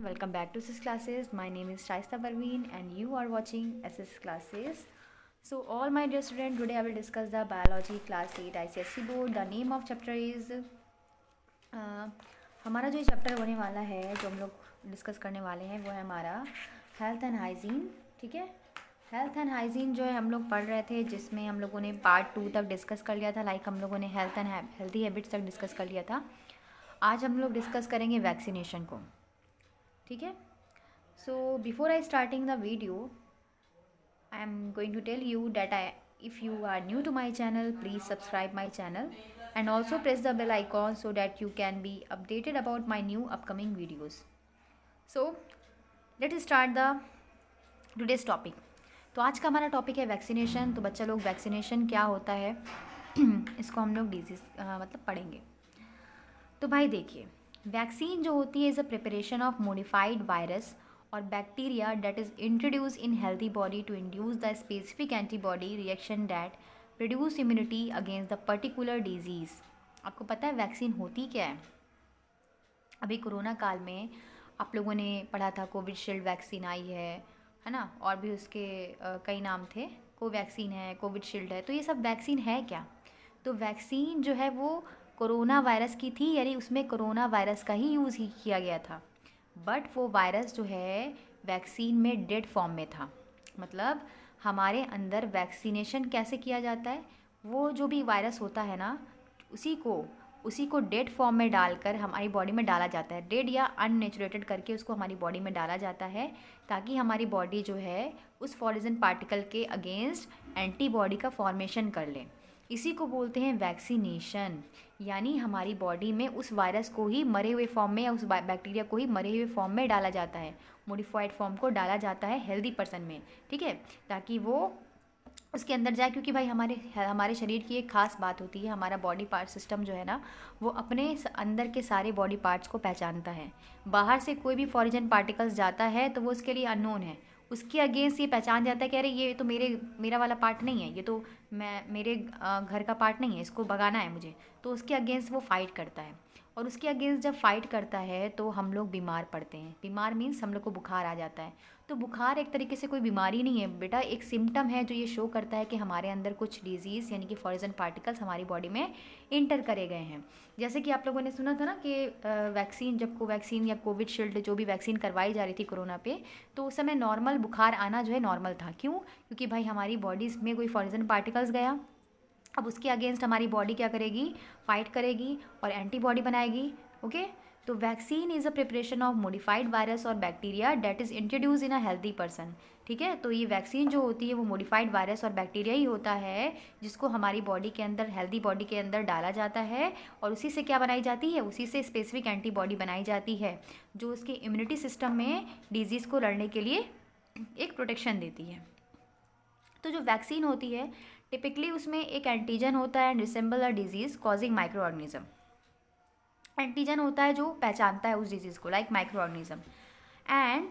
welcome back to SS Classes. My name is Shaista Parveen and you are watching SS Classes. So all my dear students, today I will discuss the Biology Class 8 ICSE Board. The name of chapter is हमारा जो ये chapter होने वाला है, जो हम लोग discuss करने वाले हैं, वो है हमारा हेल्थ एंड हाइजीन. ठीक है, हेल्थ एंड हाइजीन जो है हम लोग पढ़ रहे थे, जिसमें हम लोगों ने पार्ट 2 तक डिस्कस कर लिया था. हम लोगों ने हेल्थी हैबिट्स तक डिस्कस कर लिया था. आज हम लोग डिस्कस करेंगे वैक्सीनेशन को. ठीक है, so before I starting the video I am going to tell you that if you are new to my channel, please subscribe my channel and also press the bell icon so that you can be updated about my new upcoming videos. So let's start the today's topic. तो आज का हमारा topic है vaccination. तो बच्चा लोग, vaccination क्या होता है इसको हम लोग मतलब पढ़ेंगे. तो भाई देखिए, वैक्सीन जो होती है is a preparation of modified virus और bacteria that is introduce in healthy body to induce the specific antibody reaction that produce immunity against the particular disease. आपको पता है वैक्सीन होती क्या है? अभी कोरोना काल में आप लोगों ने पढ़ा था, कोविशील्ड वैक्सीन आई है ना, और भी उसके कई नाम थे, कोवैक्सीन है, कोविशील्ड है. तो ये सब वैक्सीन है क्या? तो वैक्सीन जो है वो कोरोना वायरस की थी, यानी उसमें कोरोना वायरस का ही यूज़ ही किया गया था. बट वो वायरस जो है वैक्सीन में डेड फॉर्म में था. मतलब हमारे अंदर वैक्सीनेशन कैसे किया जाता है, वो जो भी वायरस होता है ना, उसी को डेड फॉर्म में डालकर हमारी बॉडी में डाला जाता है. डेड या अननेचुरेटेड करके उसको हमारी बॉडी में डाला जाता है, ताकि हमारी बॉडी जो है उस फॉरेन पार्टिकल के अगेंस्ट एंटीबॉडी का फॉर्मेशन कर ले. इसी को बोलते हैं वैक्सीनेशन. यानी हमारी बॉडी में उस वायरस को ही मरे हुए फॉर्म में या उस बैक्टीरिया को ही मरे हुए फॉर्म में डाला जाता है, मॉडिफाइड फॉर्म को डाला जाता है हेल्दी पर्सन में. ठीक है, ताकि वो उसके अंदर जाए. क्योंकि भाई हमारे शरीर की एक खास बात होती है, हमारा बॉडी पार्ट सिस्टम जो है ना, वो अपने अंदर के सारे बॉडी पार्ट्स को पहचानता है. बाहर से कोई भी फॉरेन पार्टिकल्स जाता है तो वो उसके लिए अननोन है. उसके अगेंस्ट ये पहचान जाता है कि अरे ये तो मेरा वाला पार्ट नहीं है, ये तो मेरे घर का पार्ट नहीं है, इसको भगाना है मुझे. तो उसके अगेंस्ट वो फाइट करता है, और उसके अगेंस्ट जब फाइट करता है तो हम लोग बीमार पड़ते हैं. बीमार मीन्स हम लोग को बुखार आ जाता है. तो बुखार एक तरीके से कोई बीमारी नहीं है बेटा, एक सिम्टम है जो ये शो करता है कि हमारे अंदर कुछ डिजीज़ यानी कि फॉरेन पार्टिकल्स हमारी बॉडी में इंटर करे गए हैं. जैसे कि आप लोगों ने सुना था ना कि वैक्सीन, जब कोवैक्सीन या कोविशील्ड जो भी वैक्सीन करवाई जा रही थी कोरोना पे, तो उस समय नॉर्मल बुखार आना जो है नॉर्मल था. क्यों? क्योंकि भाई हमारी बॉडीज़ में कोई फॉरेन पार्टिकल्स गया, अब उसके अगेंस्ट हमारी बॉडी क्या करेगी? फाइट करेगी और एंटीबॉडी बनाएगी. ओके, तो vaccine is a preparation of modified virus और bacteria that is introduce in a healthy person. ठीक है, तो ये वैक्सीन जो होती है वो मॉडिफाइड वायरस और बैक्टीरिया ही होता है, जिसको हमारी बॉडी के अंदर, हेल्दी बॉडी के अंदर डाला जाता है, और उसी से क्या बनाई जाती है? उसी से स्पेसिफिक एंटीबॉडी बनाई जाती है, जो उसके इम्यूनिटी सिस्टम में डिजीज़ को लड़ने के लिए एक प्रोटेक्शन देती है. तो जो वैक्सीन होती है टिपिकली उसमें एक एंटीजन होता है and resemble a disease causing micro organism. Antigen होता है जो पहचानता है उस डिजीज़ को, like micro organism, and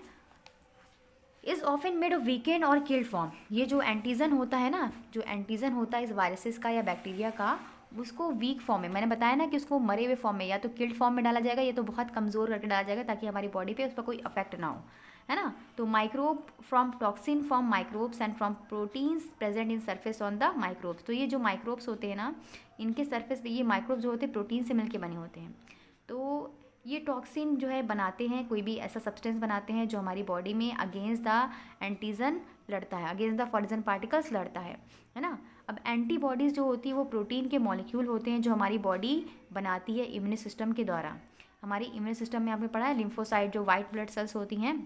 is often made of weekend और किल्ड फॉर्म. ये जो एंटीजन होता है ना, जो एंटीजन होता है इस वायरसेस का या बैक्टीरिया का, उसको वीक फॉर्म में, मैंने बताया ना कि उसको मरे हुए फॉर्म में या तो किल्ड फॉर्म में डाला जाएगा, या तो बहुत कमज़ोर करके डाला जाएगा ताकि हमारी बॉडी पे उस पर कोई अफेक्ट ना हो, है ना. तो microbe from toxin from microbes and from proteins present in surface on the microbes. तो ये जो माइक्रोब्स होते हैं ना, इनके सरफेस पे ये माइक्रोब्स जो होते हैं प्रोटीन से मिलके बने होते हैं. तो ये टॉक्सिन जो है बनाते हैं, कोई भी ऐसा सब्सटेंस बनाते हैं जो हमारी बॉडी में अगेंस्ट द एंटीजन लड़ता है, अगेंस्ट द फॉरेन पार्टिकल्स लड़ता है ना. अब एंटीबॉडीज़ जो होती है वो प्रोटीन के मॉलिक्यूल होते हैं जो हमारी बॉडी बनाती है इम्यून सिस्टम के द्वारा. हमारी इम्यून सिस्टम में आपने पढ़ा है लिम्फोसाइट, जो वाइट ब्लड सेल्स होती हैं,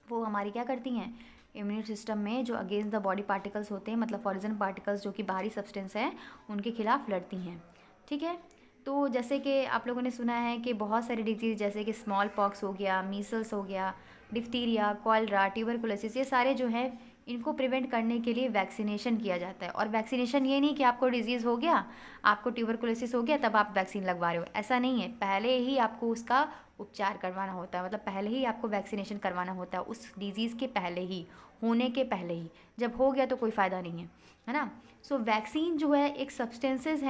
वो हमारी क्या करती हैं इम्यून सिस्टम में, जो अगेंस्ट द बॉडी पार्टिकल्स होते हैं, मतलब फॉरेन पार्टिकल्स जो कि बाहरी सब्सटेंस है, उनके खिलाफ लड़ती हैं. ठीक है, तो जैसे कि आप लोगों ने सुना है कि बहुत सारे डिजीज़ जैसे कि स्मॉल पॉक्स हो गया, मीसल्स हो गया, डिफ्थीरिया, कॉलरा, ट्यूबरकुलोसिस, ये सारे जो है इनको प्रिवेंट करने के लिए वैक्सीनेशन किया जाता है. और वैक्सीनेशन ये नहीं कि आपको डिजीज़ हो गया, आपको ट्यूबरकुलोसिस हो गया तब आप वैक्सीन लगवा रहे हो, ऐसा नहीं है. पहले ही आपको उसका उपचार करवाना होता है, मतलब पहले ही आपको वैक्सीनेशन करवाना होता है उस डिजीज़ के पहले ही, होने के पहले ही. जब हो गया तो कोई फ़ायदा नहीं है ना. सो वैक्सीन जो है एक सब्सटेंसेस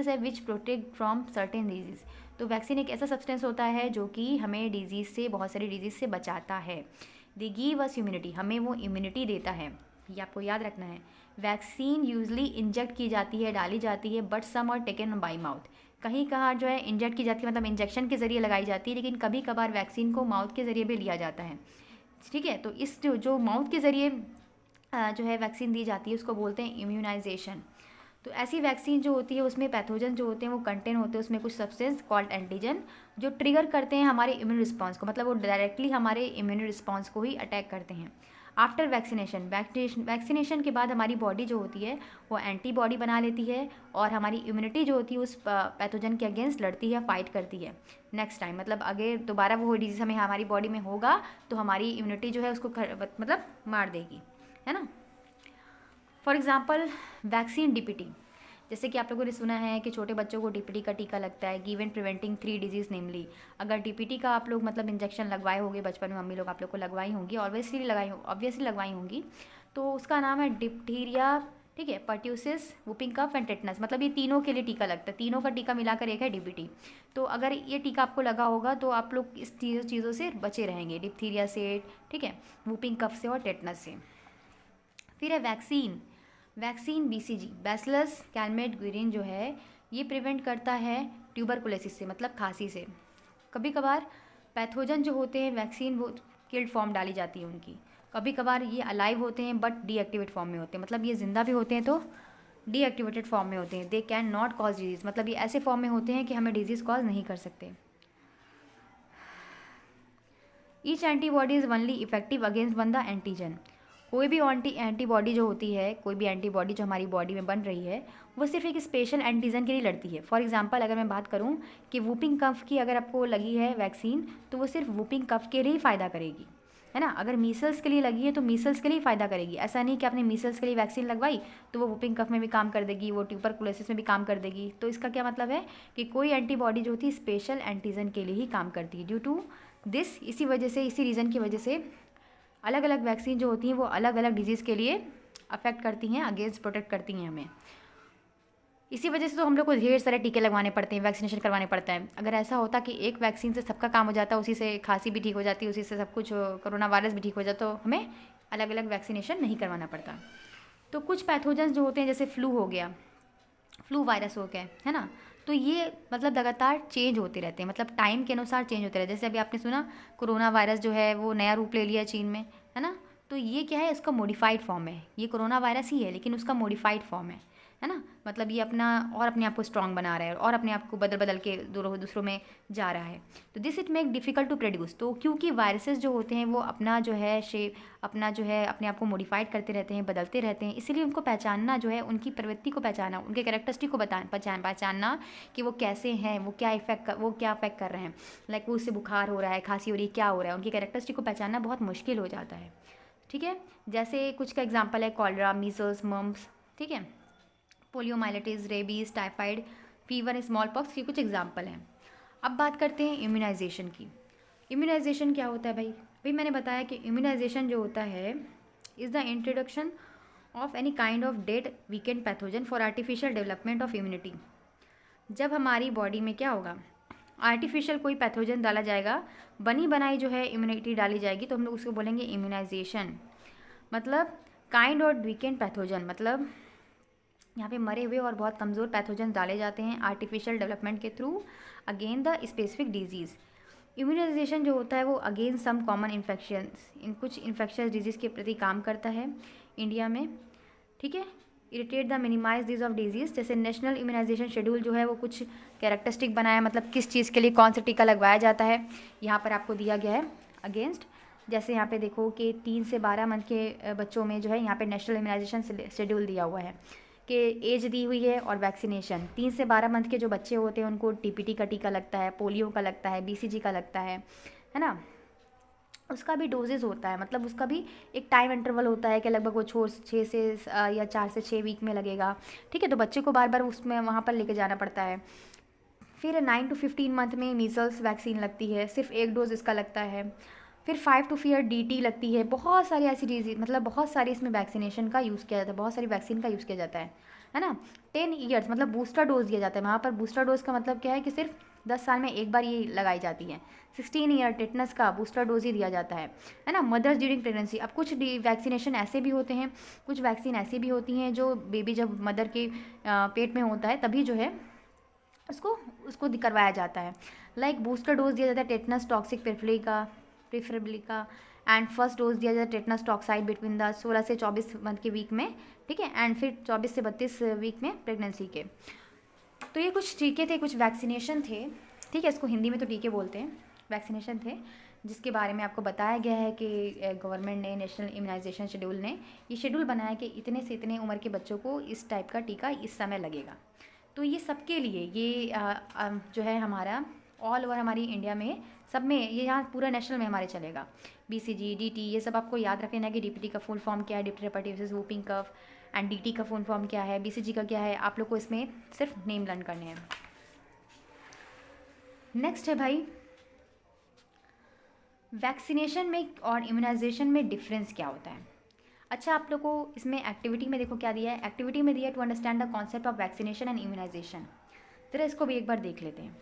है विच प्रोटेक्ट फ्रॉम सर्टेन डिजीज़. तो वैक्सीन एक ऐसा सब्सटेंस होता है जो कि हमें डिजीज़ से, बहुत सारी डिजीज़ से बचाता है। दे गिव अस इम्यूनिटी, हमें वो इम्यूनिटी देता है, ये आपको याद रखना है। वैक्सीन यूजली इंजेक्ट की जाती है, डाली जाती है, but some are taken by mouth. कहीं कहाँ जो है इंजेक्ट की जाती है, मतलब इंजेक्शन के ज़रिए लगाई जाती है, लेकिन कभी कभार वैक्सीन को माउथ के ज़रिए भी लिया जाता है। ठीक है, तो इस जो माउथ के ज़रिए जो है वैक्सीन दी जाती है उसको बोलते हैं इम्यूनाइजेशन। तो ऐसी वैक्सीन जो होती है उसमें पैथोजन जो होते हैं वो कंटेन होते हैं उसमें कुछ सब्सटेंस कॉल्ड एंटीजन, जो ट्रिगर करते हैं हमारे इम्यून रिस्पॉन्स को, मतलब वो डायरेक्टली हमारे इम्यून रिस्पॉन्स को ही अटैक करते हैं। आफ्टर वैक्सीनेशन, वैक्सीनेशन के बाद हमारी बॉडी जो होती है वो एंटीबॉडी बना लेती है और हमारी इम्यूनिटी जो होती है उस पैथोजन के अगेंस्ट लड़ती है, फाइट करती है। नेक्स्ट टाइम मतलब अगर दोबारा वो डिजीज़ हमें हमारी बॉडी में होगा तो हमारी इम्यूनिटी जो है उसको मतलब मार देगी, है ना। फॉर एग्ज़ाम्पल वैक्सीन डीपीटी, जैसे कि आप लोगों ने सुना है कि छोटे बच्चों को डीपीटी का टीका लगता है, गिवन प्रिवेंटिंग 3 डिजीज़ नेमली। अगर डीपीटी का आप लोग मतलब इंजेक्शन लगवाए होंगे बचपन में, मम्मी लोग आप लोग को लगवाई होंगी, ऑब्वियसली लगवाई होंगी, तो उसका नाम है डिप्थीरिया, ठीक है, pertussis, whooping cough and tetanus, मतलब ये तीनों के लिए टीका लगता है, तीनों का टीका मिलाकर एक है डीपीटी। तो अगर ये टीका आपको लगा होगा तो आप लोग इस चीज़ों से बचे रहेंगे, डिप्थीरिया से, ठीक है, वुपिंग कफ से और टेटनस से। फिर है वैक्सीन बीसीजी, बैसिलस कैलमेट-ग्विरिन जो है ये प्रिवेंट करता है ट्यूबरकुलोसिस से, मतलब खांसी से। कभी कभार पैथोजन जो होते हैं वैक्सीन वो किल्ड फॉर्म डाली जाती है उनकी, कभी कभार ये अलाइव होते हैं बट डीएक्टिवेट फॉर्म में होते हैं, मतलब ये जिंदा भी होते हैं तो डीएक्टिवेटेड फॉर्म में होते हैं। They can not cause disease, मतलब ये ऐसे फॉर्म में होते हैं कि हमें डिजीज़ कॉज नहीं कर सकते। Each antibody is only effective against one the antigen, कोई भी एंटीबॉडी जो होती है, कोई भी एंटीबॉडी जो हमारी बॉडी में बन रही है वो सिर्फ एक स्पेशल एंटीजन के लिए लड़ती है। फॉर एग्जांपल अगर मैं बात करूं कि वुपिंग कफ की अगर आपको लगी है वैक्सीन तो वो सिर्फ वुपिंग कफ के लिए ही फ़ायदा करेगी, है ना। अगर मीसल्स के लिए लगी है तो मीसल्स के लिए फ़ायदा करेगी, ऐसा नहीं कि आपने मीसल्स के लिए वैक्सीन लगवाई तो वो वुपिंग कफ में भी काम कर देगी, वो ट्यूबरकुलोसिस में भी काम कर देगी। तो इसका क्या मतलब है कि कोई एंटीबॉडी जो होती है स्पेशल एंटीजन के लिए ही काम करती है। ड्यू टू दिस, इसी वजह से, इसी रीज़न की वजह से अलग अलग वैक्सीन जो होती हैं वो अलग अलग डिजीज़ के लिए अफेक्ट करती हैं, अगेंस्ट प्रोटेक्ट करती हैं हमें। इसी वजह से तो हम लोग को ढेर सारे टीके लगवाने पड़ते हैं, वैक्सीनेशन करवाने पड़ता है। अगर ऐसा होता कि एक वैक्सीन से सबका काम हो जाता, उसी से खांसी भी ठीक हो जाती, उसी से सब कुछ कोरोना वायरस भी ठीक हो जाता, तो हमें अलग अलग वैक्सीनेशन नहीं करवाना पड़ता। तो कुछ पैथोजन्स जो होते हैं जैसे फ्लू हो गया, फ्लू वायरस हो गया, है ना, तो ये मतलब लगातार चेंज होते रहते हैं, मतलब टाइम के अनुसार चेंज होते रहते हैं। जैसे अभी आपने सुना कोरोना वायरस जो है वो नया रूप ले लिया चीन में, है ना, तो ये क्या है, इसका मॉडिफाइड फॉर्म है, ये कोरोना वायरस ही है लेकिन उसका मॉडिफाइड फॉर्म है ना, मतलब ये अपने आप को स्ट्रॉन्ग बना रहा है और अपने आप को बदल के दूसरों में जा रहा है। तो this it make difficult to produce, तो क्योंकि वायरसेस जो होते हैं वो अपना जो है शेप, अपना जो है अपने आप को मॉडिफाइड करते रहते हैं, बदलते रहते हैं, इसलिए उनको पहचानना जो है, उनकी प्रवृत्ति को पहचानना, उनके कैरेक्टरिस्टिक को पहचानना कि वो कैसे हैं, वो क्या अफेक्ट कर रहे हैं, लाइक वो उससे बुखार हो रहा है, खांसी हो रही है, क्या हो रहा है, उनकी कैरेक्टरिस्टिक को पहचानना बहुत मुश्किल हो जाता है। ठीक है, जैसे कुछ का एग्जाम्पल है कॉलरा, मीजल्स, मम्प्स, ठीक है, poliomyelitis, rabies, typhoid, fever, small pox के कुछ एग्जाम्पल हैं। अब बात करते हैं इम्यूनाइजेशन की। इम्यूनाइजेशन क्या होता है भाई मैंने बताया कि इम्यूनाइजेशन जो होता है is the introduction of any kind of dead weekend pathogen for artificial development of immunity. जब हमारी बॉडी में क्या होगा, आर्टिफिशियल कोई पैथोजन डाला जाएगा, बनी बनाई जो है इम्यूनिटी डाली जाएगी, तो हम लोग उसको बोलेंगे इम्यूनाइजेशन। मतलब काइंड और वीकेंड पैथोजन, मतलब यहाँ पे मरे हुए और बहुत कमज़ोर पैथोजन डाले जाते हैं आर्टिफिशियल डेवलपमेंट के through again the specific disease. Immunisation जो होता है वो अगेन सम कॉमन इन्फेक्शंस, इन कुछ इन्फेक्शस डिजीज़ के प्रति काम करता है इंडिया में। ठीक है, irritate the minimise this of disease. जैसे नेशनल इम्यूनाइजेशन शेड्यूल जो है वो कुछ कैरेक्टरिस्टिक बनाया, मतलब किस चीज़ के लिए कौन सा टीका लगवाया जाता है, यहाँ पर आपको दिया गया है अगेंस्ट। जैसे यहाँ पे देखो कि 3 से 12 मंथ के बच्चों में जो है यहाँ पे नेशनल इम्यूनाइजेशन शेड्यूल दिया हुआ है कि एज दी हुई है और वैक्सीनेशन 3 से 12 मंथ के जो बच्चे होते हैं उनको टीपीटी का टीका लगता है, पोलियो का लगता है, बीसीजी का लगता है ना। उसका भी डोजेज होता है, मतलब उसका भी एक टाइम इंटरवल होता है कि लगभग वो 6 से या 4 से 6 वीक में लगेगा। ठीक है, तो बच्चे को बार बार उसमें वहाँ पर लेके जाना पड़ता है। फिर 9 to 15 मंथ में मीसल्स वैक्सीन लगती है, सिर्फ एक डोज इसका लगता है। फिर 5 to 4 DT लगती है। बहुत सारी ऐसी डिजीज, मतलब बहुत सारी इसमें वैक्सीनेशन का यूज़ किया जाता है, बहुत सारी वैक्सीन का यूज़ किया जाता है ना। 10 ईयर्स मतलब बूस्टर डोज दिया जाता है। वहाँ पर बूस्टर डोज का मतलब क्या है कि सिर्फ 10 साल में एक बार ये लगाई जाती है। 16 ईयर टेटनस का बूस्टर डोज ही दिया जाता है ना, मदर्स ड्यूरिंग प्रेगनेंसी। अब कुछ वैक्सीनेशन ऐसे भी होते हैं, कुछ वैक्सीन ऐसी भी होती हैं जो बेबी जब मदर के पेट में होता है तभी जो है उसको करवाया जाता है। लाइक बूस्टर डोज दिया जाता है टेटनस टॉक्सिक प्रेफरेबली का, एंड फर्स्ट डोज दिया जाता है टेटनस टॉक्साइड बिटवीन द 16 से 24 मंथ के वीक में, ठीक है, एंड फिर 24 से 32 वीक में प्रेगनेंसी के। तो ये कुछ टीके थे, कुछ वैक्सीनेशन थे, ठीक है, इसको हिंदी में तो टीके बोलते हैं, वैक्सीनेशन थे, जिसके बारे में आपको बताया गया है कि गवर्नमेंट ने, नेशनल इम्यूनाइजेशन शेड्यूल ने ये शेड्यूल बनाया कि इतने से इतने उम्र के बच्चों को इस टाइप का टीका इस समय लगेगा। तो ये सबके लिए ये जो है हमारा ऑल ओवर हमारी इंडिया में सब में, ये यहाँ पूरा नेशनल में हमारे चलेगा। BCG, DT, ये सब आपको याद रख लेना कि DPT का फुल फॉर्म क्या है, डिप्टी hepatitis whooping cough, and DT का फुल फॉर्म क्या है, BCG का क्या है, आप लोग को इसमें सिर्फ नेम लर्न करने हैं। नेक्स्ट है भाई वैक्सीनेशन में और इम्यूनाइजेशन में डिफरेंस क्या होता है। अच्छा, आप लोग को इसमें एक्टिविटी में देखो क्या दिया है, एक्टिविटी में दिया है to understand the concept of vaccination and immunisation. जरा इसको भी एक बार देख लेते हैं,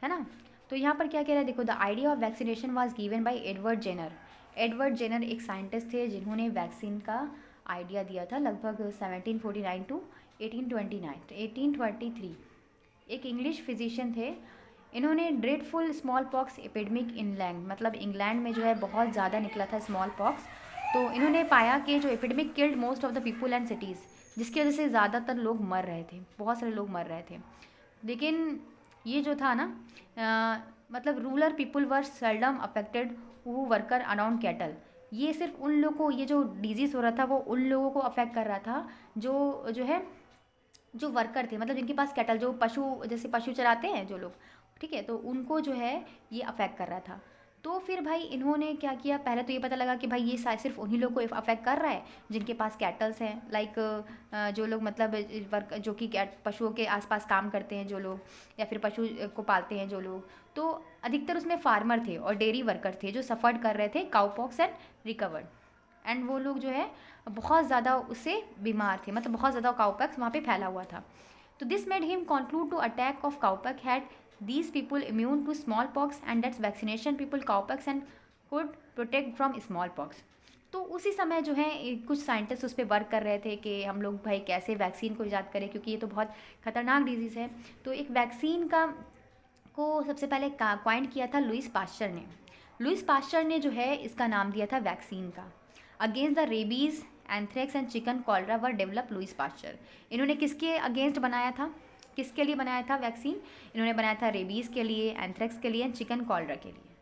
है ना। तो यहाँ पर क्या कह रहा है, देखो, the idea of vaccination was given by Edward Jenner. Edward Jenner एक साइंटिस्ट थे जिन्होंने वैक्सीन का आइडिया दिया था लगभग 1749 टू 1823। एक इंग्लिश फिजिशियन थे, इन्होंने dreadful small pox epidemic England, मतलब इंग्लैंड में जो है बहुत ज़्यादा निकला था स्मॉल पॉक्स। तो इन्होंने पाया कि जो epidemic killed most of the people and cities, जिसकी वजह से ज़्यादातर लोग मर रहे थे, बहुत सारे लोग मर रहे थे। लेकिन ये जो था ना मतलब rural people were seldom affected who worker around cattle. ये सिर्फ उन लोगों को, ये जो डिजीज़ हो रहा था वो उन लोगों को अफेक्ट कर रहा था जो वर्कर थे, मतलब जिनके पास कैटल, जो पशु, जैसे पशु चराते हैं जो लोग, ठीक है, तो उनको जो है ये अफेक्ट कर रहा था। तो फिर भाई इन्होंने क्या किया, पहले तो ये पता लगा कि भाई ये सिर्फ उन्हीं लोग को अफेक्ट कर रहा है जिनके पास कैटल्स हैं, लाइक जो लोग मतलब वर्क, जो कि पशुओं के आसपास काम करते हैं जो लोग, या फिर पशु को पालते हैं जो लोग। तो अधिकतर उसमें फार्मर थे और डेयरी वर्कर थे जो सफ़र्ड कर रहे थे काउपॉक्स एंड रिकवर्ड, एंड वो लोग जो है बहुत ज़्यादा उससे बीमार थे, मतलब बहुत ज़्यादा काउपॉक्स वहाँ पे फैला हुआ था। तो this made him conclude to attack of cowpox had these people immune to smallpox and that's vaccination people cowpox and could protect from smallpox। तो उसी समय जो है कुछ साइंटिस्ट उस पर वर्क कर रहे थे कि हम लोग भाई कैसे वैक्सीन को ईजाद करें, क्योंकि ये तो बहुत ख़तरनाक डिजीज़ है। तो एक वैक्सीन को सबसे पहले क्वाइन किया था लुइस पास्चर ने। लुइस पास्चर ने जो है इसका नाम दिया था वैक्सीन का। Against the rabies, anthrax and chicken cholera were develop Louis Pasteur. इन्होंने किसके अगेंस्ट बनाया था, किसके लिए बनाया था वैक्सीन, इन्होंने बनाया था रेबीज़ के लिए, एंथ्रेक्स के लिए, चिकन कॉलरा के लिए।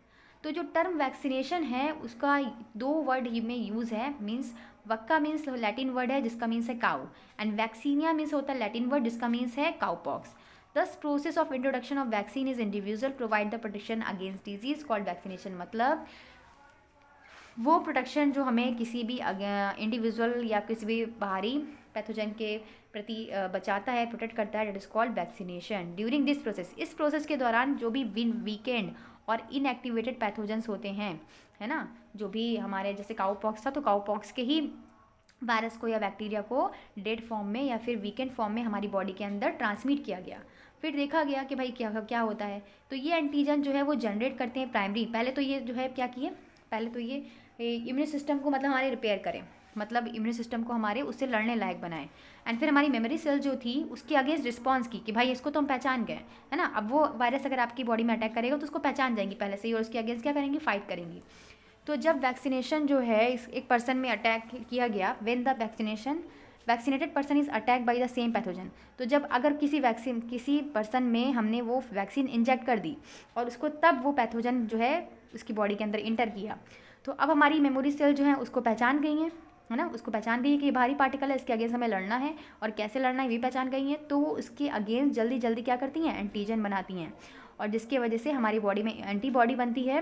तो जो टर्म वैक्सीनेशन है उसका 2 वर्ड में यूज़ है, मीन्स वक्का मीन्स लैटिन वर्ड है जिसका मीन्स है काउ, एंड वैक्सीनिया मीन्स होता है लैटिन वर्ड जिसका मीन्स है काउपॉक्स। दस process of introduction of vaccine is individual provide the protection against disease called vaccination. मतलब वो प्रोटेक्शन जो हमें किसी भी इंडिविजुअल या किसी भी बाहरी पैथोजन के प्रति बचाता है, प्रोटेक्ट करता है, that is called vaccination. During this process, इस प्रोसेस के दौरान जो भी वीकेंड और इनएक्टिवेटेड पैथोजेंस होते हैं, है ना, जो भी हमारे जैसे काउपॉक्स था तो काउपॉक्स के ही वायरस को या बैक्टीरिया को डेड फॉर्म में या फिर वीकेंड फॉर्म में हमारी बॉडी के अंदर ट्रांसमिट किया गया। फिर देखा गया कि भाई क्या होता है, तो ये एंटीजन जो है वो जनरेट करते हैं प्राइमरी। पहले तो ये जो है क्या किए, पहले तो ये इम्यून सिस्टम को मतलब हमारे रिपेयर करें, मतलब इम्यून सिस्टम को हमारे उससे लड़ने लायक बनाए, एंड फिर हमारी मेमोरी सेल जो थी उसके अगेंस्ट रिस्पॉन्स की कि भाई इसको तो हम पहचान गए, है ना। अब वो वायरस अगर आपकी बॉडी में अटैक करेगा तो उसको पहचान जाएंगी पहले से ही और उसके अगेंस्ट क्या करेंगी, फाइट करेंगी। तो जब वैक्सीनेशन जो है इस एक पर्सन में अटैक किया गया, when the vaccinated person is attack by the same pathogen, तो जब अगर किसी पर्सन में हमने वो वैक्सीन इंजेक्ट कर दी और उसको तब वो पैथोजन जो है उसकी बॉडी के अंदर इंटर किया, तो अब हमारी मेमोरी सेल जो है उसको पहचान गई हैं, है ना, उसको पहचान गई है कि ये भारी पार्टिकल है, इसके अगेंस्ट हमें लड़ना है और कैसे लड़ना है भी पहचान गई हैं। तो वो उसके अगेंस्ट जल्दी जल्दी क्या करती हैं, एंटीजन बनाती हैं, और जिसकी वजह से हमारी बॉडी में एंटीबॉडी बनती है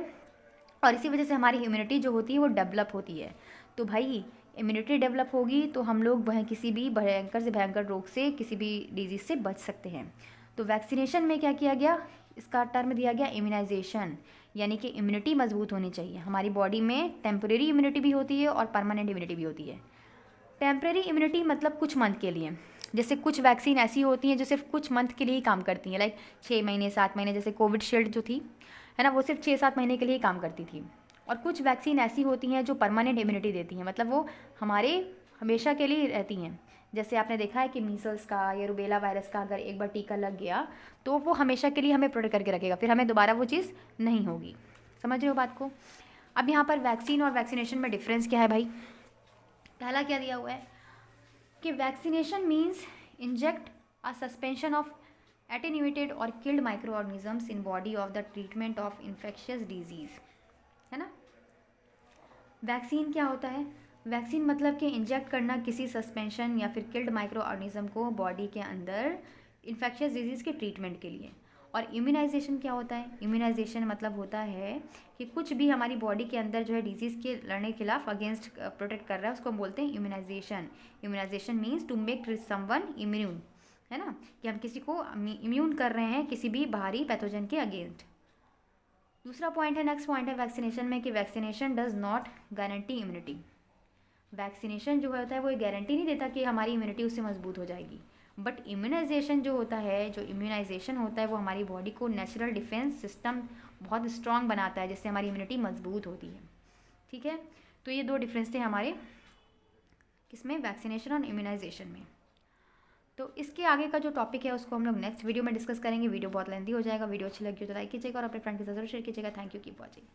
और इसी वजह से हमारी इम्यूनिटी जो होती है वो डेवलप होती है। तो भाई इम्यूनिटी डेवलप होगी तो हम लोग किसी भी भयंकर से भयंकर रोग से, किसी भी डिजीज़ से बच सकते हैं। तो वैक्सीनेशन में क्या किया गया, इसका टर्म दिया गया इम्यूनाइजेशन, यानी कि इम्यूनिटी मजबूत होनी चाहिए। हमारी बॉडी में टेम्परेरी इम्यूनिटी भी होती है और परमानेंट इम्यूनिटी भी होती है। टेम्परेरी इम्यूनिटी मतलब कुछ मंथ के लिए, जैसे कुछ वैक्सीन ऐसी होती हैं जो सिर्फ कुछ मंथ के लिए ही काम करती हैं, लाइक 6 महीने 7 महीने, जैसे कोविडशील्ड जो थी है ना, वो सिर्फ 6-7 महीने के लिए ही काम करती थी। और कुछ वैक्सीन ऐसी होती हैं जो परमानेंट इम्यूनिटी देती हैं, मतलब वो हमारे हमेशा के लिए रहती हैं। जैसे आपने देखा है कि मीसल्स का या रूबेला वायरस का अगर एक बार टीका लग गया तो वो हमेशा के लिए हमें प्रोटेक्ट करके रखेगा, फिर हमें दोबारा वो चीज़ नहीं होगी। समझ रहे हो बात को? अब यहाँ पर वैक्सीन और वैक्सीनेशन में डिफरेंस क्या है भाई? पहला क्या दिया हुआ है कि vaccination means inject a suspension of attenuated और killed micro organisms in body of the treatment of infectious disease, है ना। वैक्सीन क्या होता है? वैक्सीन मतलब कि इंजेक्ट करना किसी सस्पेंशन या फिर किल्ड माइक्रो ऑर्गेनिज्म को बॉडी के अंदर इन्फेक्शियस डिजीज़ के ट्रीटमेंट के लिए। और इम्यूनाइजेशन क्या होता है? इम्यूनाइजेशन मतलब होता है कि कुछ भी हमारी बॉडी के अंदर जो है डिजीज़ के लड़ने के खिलाफ अगेंस्ट प्रोटेक्ट कर रहा है, उसको हम बोलते हैं immunisation. Immunisation means to make someone immune, है ना, कि हम किसी को इम्यून कर रहे हैं किसी भी बाहरी पैथोजन के अगेंस्ट। दूसरा पॉइंट है, नेक्स्ट पॉइंट है वैक्सीनेशन में कि vaccination does not guarantee immunity. Vaccination जो होता है वो गारंटी नहीं देता कि हमारी इम्यूनिटी उससे मजबूत हो जाएगी, बट इम्यूनाइजेशन जो होता है, जो इम्यूनाइजेशन होता है वो हमारी बॉडी को नेचुरल डिफेंस सिस्टम बहुत स्ट्रांग बनाता है, जिससे हमारी इम्यूनिटी मजबूत होती है। ठीक है, तो ये दो डिफरेंस थे हमारे किसमें, वैक्सीनेशन और इम्यूनाइजेशन में। तो इसके आगे का जो टॉपिक है उसको हम लोग नेक्स्ट वीडियो में डिस्कस करेंगे। वीडियो बहुत लेंथी हो जाएगा। वीडियो अच्छी लगी हो तो लाइक कीजिएगा और अपने फ्रेंड के साथ जरूर शेयर कीजिएगा। Thank you, keep watching.